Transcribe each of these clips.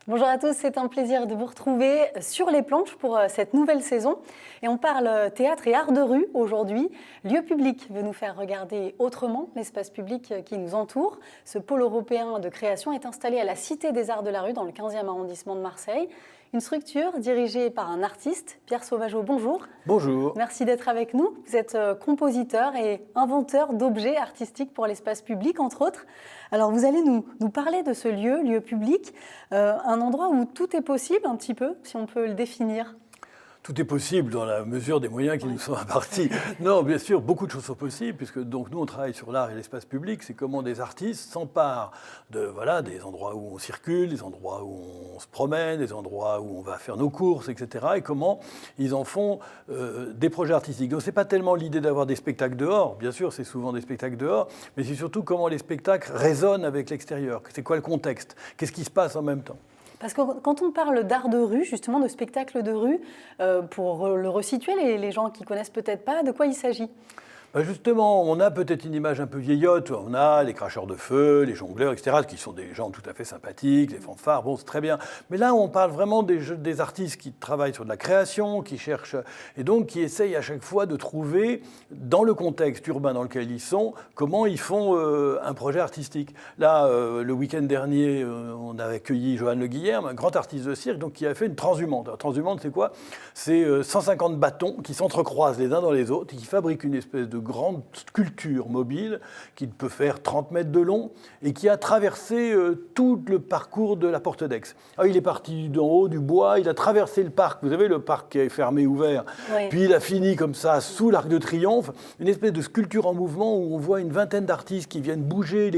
Bonjour à tous, c'est un plaisir de vous retrouver sur les planches pour cette nouvelle saison. Et on parle théâtre et art de rue aujourd'hui. Lieu public veut nous faire regarder autrement l'espace public qui nous entoure. Ce pôle européen de création est installé à la Cité des Arts de la Rue dans le 15e arrondissement de Marseille. Une structure dirigée par un artiste, Pierre Sauvageau, bonjour. Bonjour. Merci d'être avec nous. Vous êtes compositeur et inventeur d'objets artistiques pour l'espace public, entre autres. Alors vous allez nous parler de ce lieu public, un endroit où tout est possible un petit peu, si on peut le définir. Tout est possible dans la mesure des moyens qui nous sont impartis. Non, bien sûr, beaucoup de choses sont possibles, puisque donc nous, on travaille sur l'art et l'espace public. C'est comment des artistes s'emparent des endroits où on circule, des endroits où on se promène, des endroits où on va faire nos courses, etc. Et comment ils en font des projets artistiques. Donc, ce n'est pas tellement l'idée d'avoir des spectacles dehors. Bien sûr, c'est souvent des spectacles dehors, mais c'est surtout comment les spectacles résonnent avec l'extérieur. C'est quoi le contexte? Qu'est-ce qui se passe en même temps? Parce que quand on parle d'art de rue, justement de spectacle de rue, pour le resituer, les gens qui ne connaissent peut-être pas, de quoi il s'agit ? Justement, on a peut-être une image un peu vieillotte. On a les cracheurs de feu, les jongleurs, etc., qui sont des gens tout à fait sympathiques, les fanfares, bon, c'est très bien. Mais là, on parle vraiment des artistes qui travaillent sur de la création, qui cherchent, et donc qui essayent à chaque fois de trouver, dans le contexte urbain dans lequel ils sont, comment ils font un projet artistique. Là, le week-end dernier, on a accueilli Johan Le Guillerme, un grand artiste de cirque, donc, qui a fait une transhumante. Alors, transhumante, c'est quoi? C'est 150 bâtons qui s'entrecroisent les uns dans les autres et qui fabriquent une espèce de grande sculpture mobile qui peut faire 30 mètres de long et qui a traversé tout le parcours de la Porte d'Aix. Alors, il est parti d'en haut du bois, il a traversé le parc, vous savez le parc qui est fermé, ouvert, oui. Puis il a fini comme ça sous l'Arc de Triomphe, une espèce de sculpture en mouvement où on voit une vingtaine d'artistes qui viennent bouger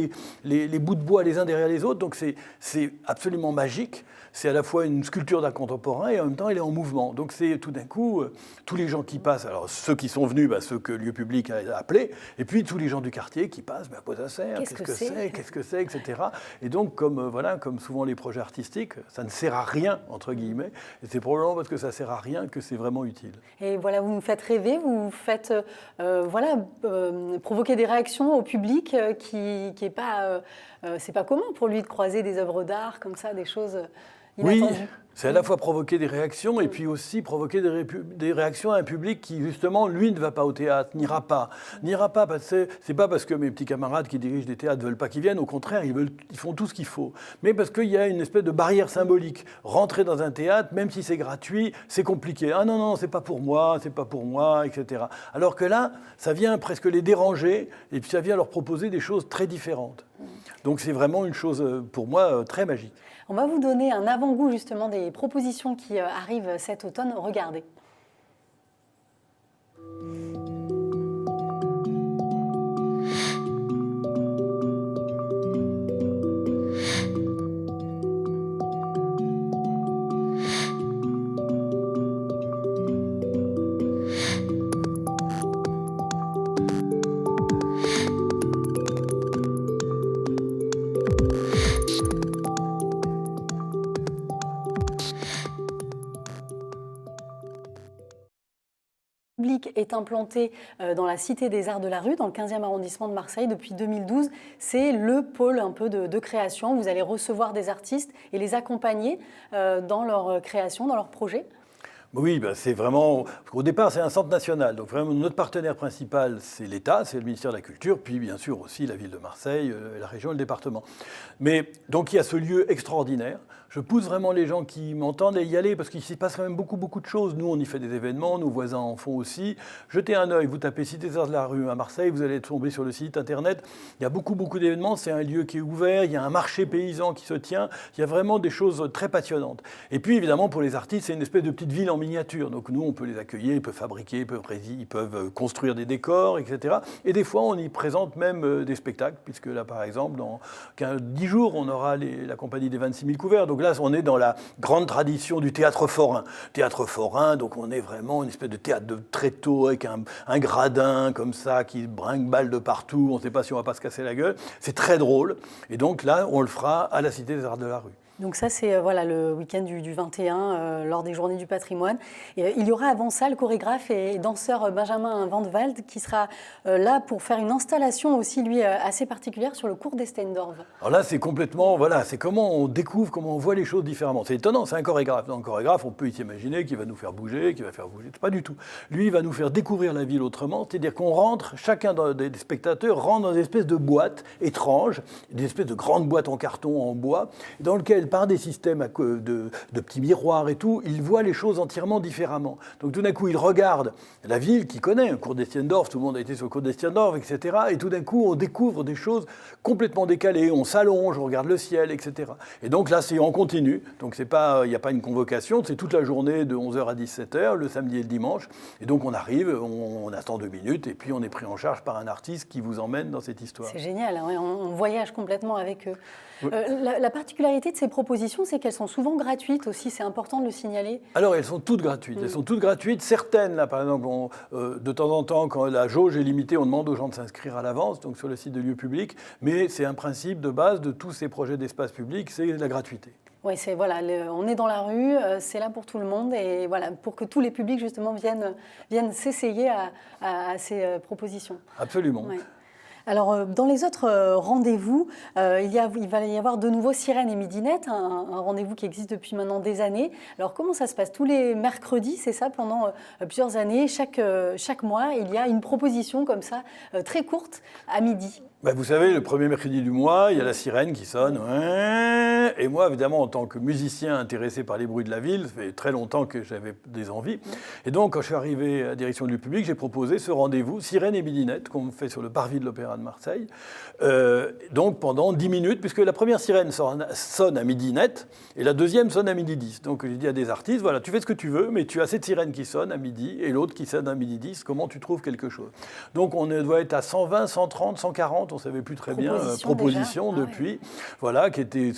les bouts de bois les uns derrière les autres, donc c'est absolument magique. C'est à la fois une sculpture d'art contemporain et en même temps elle est en mouvement. Donc c'est tout d'un coup, tous les gens qui passent, alors ceux qui sont venus, ceux que Lieu Public a appelés, et puis tous les gens du quartier qui passent, à quoi ça sert, qu'est-ce que c'est, etc. Et donc comme souvent les projets artistiques, ça ne sert à rien, entre guillemets, et c'est probablement parce que ça ne sert à rien que c'est vraiment utile. Et voilà, vous nous faites rêver, vous nous faites provoquer des réactions au public qui est pas... c'est pas commun pour lui de croiser des œuvres d'art comme ça, des choses... Oui, c'est à la fois provoquer des réactions et puis aussi provoquer des réactions à un public qui, justement, lui, ne va pas au théâtre, n'ira pas. N'ira pas parce que c'est pas parce que mes petits camarades qui dirigent des théâtres ne veulent pas qu'ils viennent, au contraire, ils font tout ce qu'il faut. Mais parce qu'il y a une espèce de barrière symbolique. Rentrer dans un théâtre, même si c'est gratuit, c'est compliqué. Ah non, c'est pas pour moi, etc. Alors que là, ça vient presque les déranger et puis ça vient leur proposer des choses très différentes. Donc c'est vraiment une chose, pour moi, très magique. On va vous donner un avant-goût justement des propositions qui arrivent cet automne. Regardez. Est implanté dans la Cité des Arts de la Rue, dans le 15e arrondissement de Marseille depuis 2012. C'est le pôle un peu de création. Vous allez recevoir des artistes et les accompagner dans leur création, dans leurs projets. Oui, c'est vraiment... Au départ, c'est un centre national. Donc vraiment, notre partenaire principal, c'est l'État, c'est le ministère de la Culture, puis bien sûr aussi la ville de Marseille, la région et le département. Mais donc il y a ce lieu extraordinaire. Je pousse vraiment les gens qui m'entendent à y aller parce qu'il s'y passe quand même beaucoup de choses. Nous, on y fait des événements, nos voisins en font aussi. Jetez un œil, vous tapez Cité des Arts de la Rue à Marseille, vous allez tomber sur le site internet. Il y a beaucoup d'événements, c'est un lieu qui est ouvert, il y a un marché paysan qui se tient, il y a vraiment des choses très passionnantes. Et puis évidemment, pour les artistes, c'est une espèce de petite ville en miniature. Donc nous, on peut les accueillir, ils peuvent fabriquer, ils peuvent construire des décors, etc. Et des fois, on y présente même des spectacles, puisque là, par exemple, dans 10 jours, on aura la compagnie des 26 000 couverts. Donc là, on est dans la grande tradition du théâtre forain. Théâtre forain, donc on est vraiment une espèce de théâtre de tréteau avec un gradin comme ça qui brinque-balle de partout. On ne sait pas si on va pas se casser la gueule. C'est très drôle. Et donc là, on le fera à la Cité des Arts de la Rue. Donc ça, c'est voilà, le week-end du 21, lors des Journées du patrimoine. Et, il y aura avant ça le chorégraphe et danseur Benjamin Van de Wald qui sera là pour faire une installation aussi, lui, assez particulière sur le cours des Steendorf. Alors là, c'est complètement, voilà, c'est comment on découvre, comment on voit les choses différemment. C'est étonnant, c'est un chorégraphe. Dans un chorégraphe, on peut s'imaginer qu'il va nous faire bouger, qu'il va faire bouger. Pas du tout. Lui, il va nous faire découvrir la ville autrement, c'est-à-dire qu'on rentre, chacun des spectateurs rentre dans des espèces de boîtes étranges, des espèces de grandes boîtes en carton, en bois, dans lesquelles, par des systèmes de petits miroirs et tout, il voit les choses entièrement différemment. Donc tout d'un coup, il regarde la ville qu'il connaît, le cours des Steendorf, tout le monde a été sur le cours des Steendorf, etc. Et tout d'un coup, on découvre des choses complètement décalées, on s'allonge, on regarde le ciel, etc. Et donc là, c'est en continu, donc il n'y a pas une convocation, c'est toute la journée de 11h à 17h, le samedi et le dimanche. Et donc on arrive, on attend 2 minutes, et puis on est pris en charge par un artiste qui vous emmène dans cette histoire. C'est génial, hein, on voyage complètement avec eux. Oui. La particularité de ces propositions, c'est qu'elles sont souvent gratuites aussi, c'est important de le signaler. Alors elles sont toutes gratuites, elles sont toutes gratuites. Certaines, là par exemple, de temps en temps, quand la jauge est limitée, on demande aux gens de s'inscrire à l'avance, donc sur le site de lieux publics, mais c'est un principe de base de tous ces projets d'espace public, c'est la gratuité. Oui, c'est voilà, on est dans la rue, c'est là pour tout le monde et voilà, pour que tous les publics justement viennent s'essayer à ces propositions. Absolument. Ouais. Alors, dans les autres rendez-vous, il va y avoir de nouveau Sirène et Midinette, un rendez-vous qui existe depuis maintenant des années. Alors, comment ça se passe? Tous les mercredis, c'est ça, pendant plusieurs années, chaque mois, il y a une proposition comme ça, très courte, à midi. Ben, vous savez, le premier mercredi du mois, il y a la sirène qui sonne. Et moi, évidemment, en tant que musicien intéressé par les bruits de la ville, ça fait très longtemps que j'avais des envies. Et donc, quand je suis arrivé à la direction du public, j'ai proposé ce rendez-vous Sirène et Midinette qu'on fait sur le parvis de l'Opéra de Marseille. Donc, pendant 10 minutes, puisque la première sirène sonne à midi net et la deuxième sonne à midi 10. Donc, j'ai dit à des artistes, voilà, tu fais ce que tu veux, mais tu as cette sirène qui sonne à midi et l'autre qui sonne à midi 10. Comment tu trouves quelque chose? Donc, on doit être à 120, 130, 140. On ne savait plus très bien, proposition depuis, ouais. Voilà, qui était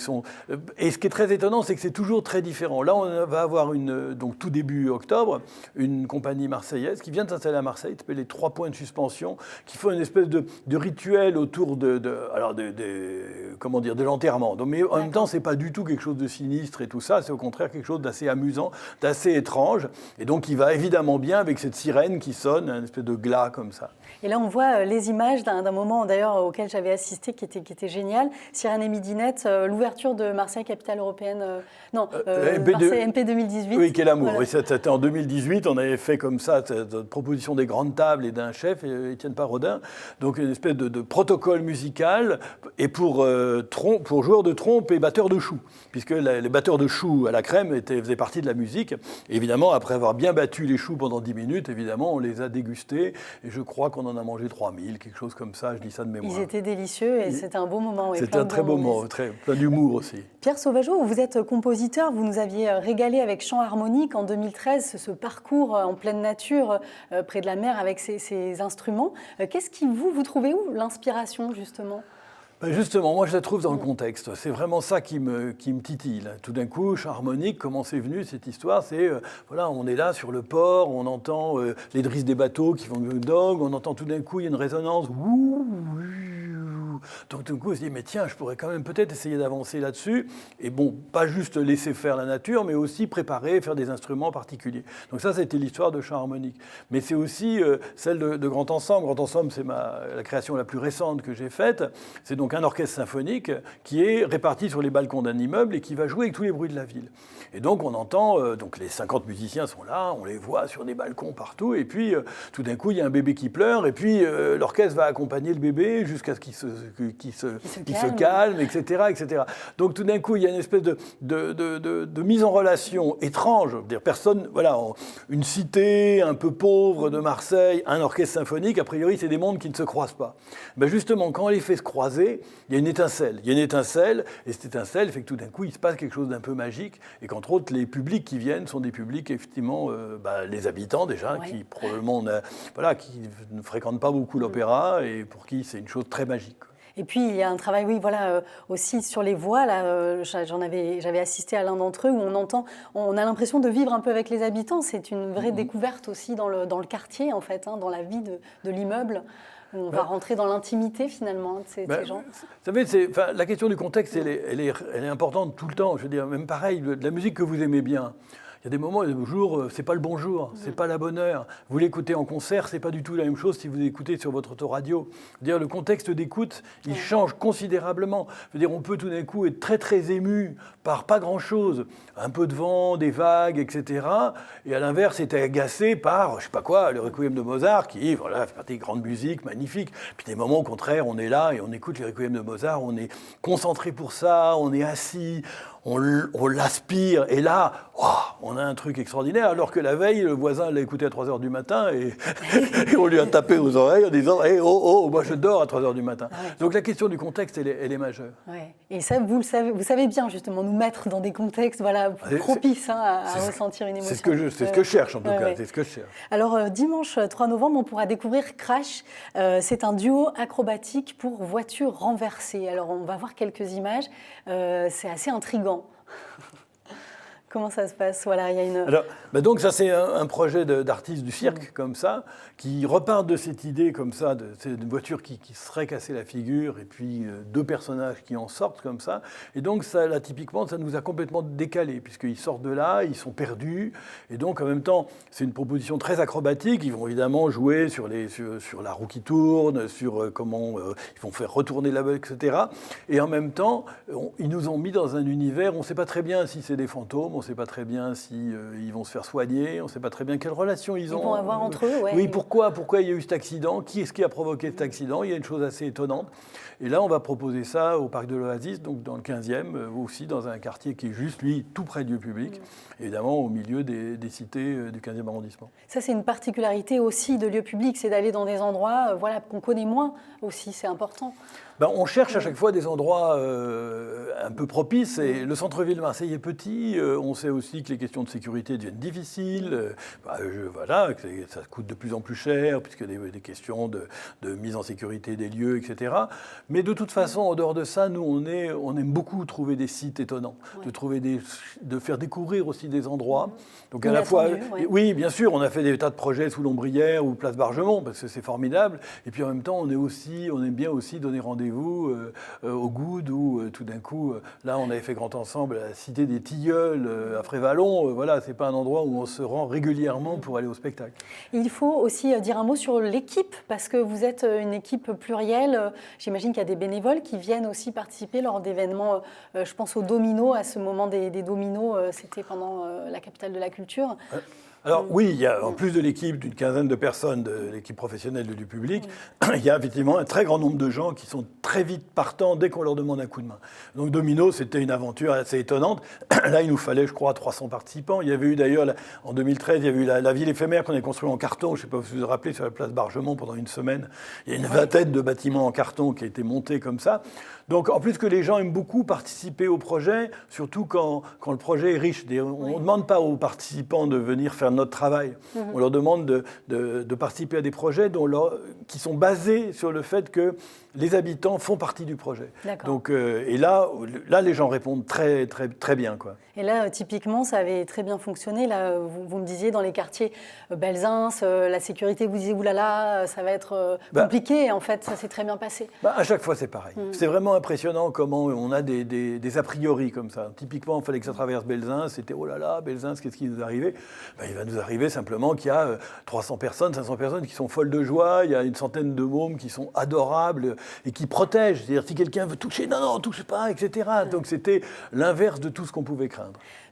et ce qui est très étonnant, c'est que c'est toujours très différent. Là, on va avoir donc tout début octobre, une compagnie marseillaise qui vient de s'installer à Marseille, qui s'appelle les 3 points de suspension, qui font une espèce de rituel autour de l'enterrement. Mais en même temps, c'est pas du tout quelque chose de sinistre et tout ça, c'est au contraire quelque chose d'assez amusant, d'assez étrange, et donc il va évidemment bien avec cette sirène qui sonne, une espèce de glas comme ça. Et là, on voit les images d'un moment, d'ailleurs, auquel j'avais assisté, qui était génial. Sirène et Midinette, l'ouverture de Marseille, capitale européenne... Marseille MP 2018. Oui, quel amour. Voilà. Oui, c'était en 2018, on avait fait comme ça, cette proposition des grandes tables et d'un chef, Étienne Parodin. Donc, une espèce de protocole musical et pour joueurs de trompe et batteurs de choux. Puisque les batteurs de choux à la crème faisaient partie de la musique. Et évidemment, après avoir bien battu les choux pendant 10 minutes, évidemment, on les a dégustés. Et je crois qu'on en a mangé 3000, quelque chose comme ça, je dis ça de mémoire. Ils étaient délicieux et c'était un beau moment. C'était un très beau moment, plein d'humour aussi. Pierre Sauvageau, vous êtes compositeur, vous nous aviez régalé avec Chant Harmonique en 2013, ce parcours en pleine nature, près de la mer avec ces instruments. Qu'est-ce qui vous trouvez où l'inspiration justement ? Justement, moi je la trouve dans le contexte. C'est vraiment ça qui me titille. Tout d'un coup, Chant Harmonique, comment c'est venu cette histoire? C'est, voilà, on est là sur le port, on entend les drisses des bateaux qui font dog, on entend tout d'un coup, il y a une résonance. Donc tout d'un coup, on se dit, mais tiens, je pourrais quand même peut-être essayer d'avancer là-dessus. Et bon, pas juste laisser faire la nature, mais aussi préparer, faire des instruments particuliers. Donc ça, c'était l'histoire de Chant Harmonique. Mais c'est aussi celle de Grand Ensemble. Grand Ensemble, c'est la création la plus récente que j'ai faite. C'est donc un orchestre symphonique qui est réparti sur les balcons d'un immeuble et qui va jouer avec tous les bruits de la ville. Et donc on entend, donc les 50 musiciens sont là, on les voit sur des balcons partout, et puis tout d'un coup il y a un bébé qui pleure, et puis l'orchestre va accompagner le bébé jusqu'à ce qu'il se calme, etc., etc. Donc tout d'un coup il y a une espèce de mise en relation étrange. Dire personne, voilà, une cité un peu pauvre de Marseille, un orchestre symphonique, a priori c'est des mondes qui ne se croisent pas. Ben justement, quand on les fait se croiser, il y a une étincelle. Il y a une étincelle, et cette étincelle fait que tout d'un coup, il se passe quelque chose d'un peu magique, et qu'entre autres, les publics qui viennent sont des publics, effectivement, les habitants déjà, ouais. Qui probablement qui ne fréquentent pas beaucoup l'opéra, et pour qui c'est une chose très magique. Et puis, il y a un travail, oui, voilà, aussi sur les voix. Là, j'avais assisté à l'un d'entre eux où on a l'impression de vivre un peu avec les habitants. C'est une vraie découverte aussi dans le quartier, en fait, dans la vie de l'immeuble. On va rentrer dans l'intimité finalement de ces gens. Vous savez, la question du contexte, elle est importante tout le temps. Je veux dire, même pareil, de la musique que vous aimez bien. Il y a des moments, des jours, c'est pas le bon jour, c'est pas la bonne heure. Vous l'écoutez en concert, c'est pas du tout la même chose si vous l'écoutez sur votre autoradio. Je veux dire, le contexte d'écoute, il change considérablement. Je veux dire, on peut tout d'un coup être très très ému par pas grand-chose, un peu de vent, des vagues, etc. Et à l'inverse, être agacé par, je sais pas quoi, le Requiem de Mozart, qui, voilà, fait partie de grande musique, magnifique. Puis des moments au contraire, on est là et on écoute le Requiem de Mozart, on est concentré pour ça, on est assis, on l'aspire, et là, on a un truc extraordinaire, alors que la veille, le voisin l'a écouté à 3h du matin, et on lui a tapé aux oreilles en disant hey, « Oh, moi je dors à 3h du matin ». Donc la question du contexte, elle est majeure. Ouais. Et ça, vous savez bien justement nous mettre dans des contextes propices à ressentir une émotion. C'est ce que je cherche en tout cas, c'est ce que je cherche. Alors dimanche 3 novembre, on pourra découvrir Crash. C'est un duo acrobatique pour voiture renversée. Alors on va voir quelques images, c'est assez intriguant. Comment ça se passe? Voilà, il y a une... Alors, donc ça c'est un projet d'artiste du cirque comme ça, qui repart de cette idée comme ça, d'une voiture qui se serait cassée la figure et puis deux personnages qui en sortent comme ça. Et donc ça, là typiquement, ça nous a complètement décalé puisqu'ils sortent de là, ils sont perdus. Et donc en même temps, c'est une proposition très acrobatique. Ils vont évidemment jouer sur la roue qui tourne, sur comment ils vont faire retourner la beugle, etc. Et en même temps, ils nous ont mis dans un univers, on ne sait pas très bien si c'est des fantômes, on ne sait pas très bien si ils vont se faire soigner, on ne sait pas très bien quelle relation ils ont. Ils vont avoir entre eux, ouais. Oui, pourquoi il y a eu cet accident? Qui est-ce qui a provoqué cet accident? Il y a une chose assez étonnante. Et là, on va proposer ça au parc de l'Oasis, donc dans le 15e, aussi dans un quartier qui est juste, lui, tout près du lieu public, évidemment au milieu des cités du 15e arrondissement. Ça, c'est une particularité aussi de lieu public, c'est d'aller dans des endroits qu'on connaît moins aussi, c'est important. On cherche à chaque fois des endroits un peu propices. Et le centre-ville de Marseille est petit. On sait aussi que les questions de sécurité deviennent difficiles. Voilà, que ça coûte de plus en plus cher, puisqu'il y a des questions de mise en sécurité des lieux, etc. Mais de toute façon, en dehors de ça, nous, on aime beaucoup trouver des sites étonnants, de faire découvrir aussi des endroits. Donc à la fois, oui, bien sûr, on a fait des tas de projets sous l'Ombrière ou Place Bargemont, parce que c'est formidable. Et puis en même temps, on aime bien aussi donner rendez-vous au Goud, où tout d'un coup, là on avait fait grand ensemble à la Cité des Tilleuls à Frévalon. Voilà, c'est pas un endroit où on se rend régulièrement pour aller au spectacle. Il faut aussi dire un mot sur l'équipe, parce que vous êtes une équipe plurielle. J'imagine qu'il y a des bénévoles qui viennent aussi participer lors d'événements, je pense aux Dominos, à ce moment des Dominos, c'était pendant la capitale de la culture. Alors oui, il y a, en plus de l'équipe d'une quinzaine de personnes, de l'équipe professionnelle du public, il y a effectivement un très grand nombre de gens qui sont très vite partants dès qu'on leur demande un coup de main. Donc Domino, c'était une aventure assez étonnante. Là, il nous fallait, je crois, 300 participants. Il y avait eu d'ailleurs, en 2013, il y avait eu la ville éphémère qu'on a construite en carton. Je ne sais pas si vous vous rappelez, sur la place Bargemont pendant une semaine. Il y a une vingtaine de bâtiments en carton qui a été montés comme ça. Donc en plus que les gens aiment beaucoup participer au projet, surtout quand le projet est riche. On ne demande pas aux participants de venir faire notre travail. On leur demande de participer à des projets qui sont basés sur le fait que les habitants font partie du projet. Donc, et là, les gens répondent très, très, très bien, quoi. Et là, typiquement, ça avait très bien fonctionné. Là, vous me disiez, dans les quartiers Belzins, la sécurité, vous disiez, oulala, ça va être compliqué. Et en fait, ça s'est très bien passé. À chaque fois, c'est pareil. C'est vraiment impressionnant comment on a des a priori comme ça. Typiquement, il fallait que ça traverse Belzins. C'était, oh là là, Belzins, qu'est-ce qui nous est arrivé? Il va nous arriver simplement qu'il y a 300 personnes, 500 personnes qui sont folles de joie. Il y a une centaine de mômes qui sont adorables et qui protègent. C'est-à-dire, si quelqu'un veut toucher, non, touche pas, etc. Donc, c'était l'inverse de tout ce qu'on pouvait craindre.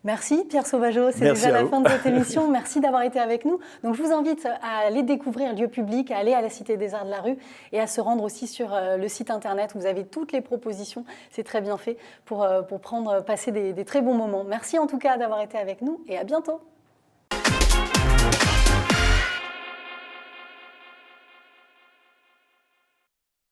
Merci Pierre Sauvageau, c'est déjà la fin de cette émission. Merci d'avoir été avec nous. Donc je vous invite à aller découvrir Lieu Public, à aller à la Cité des Arts de la Rue et à se rendre aussi sur le site internet. Vous avez toutes les propositions, c'est très bien fait pour passer des très bons moments. Merci en tout cas d'avoir été avec nous et à bientôt.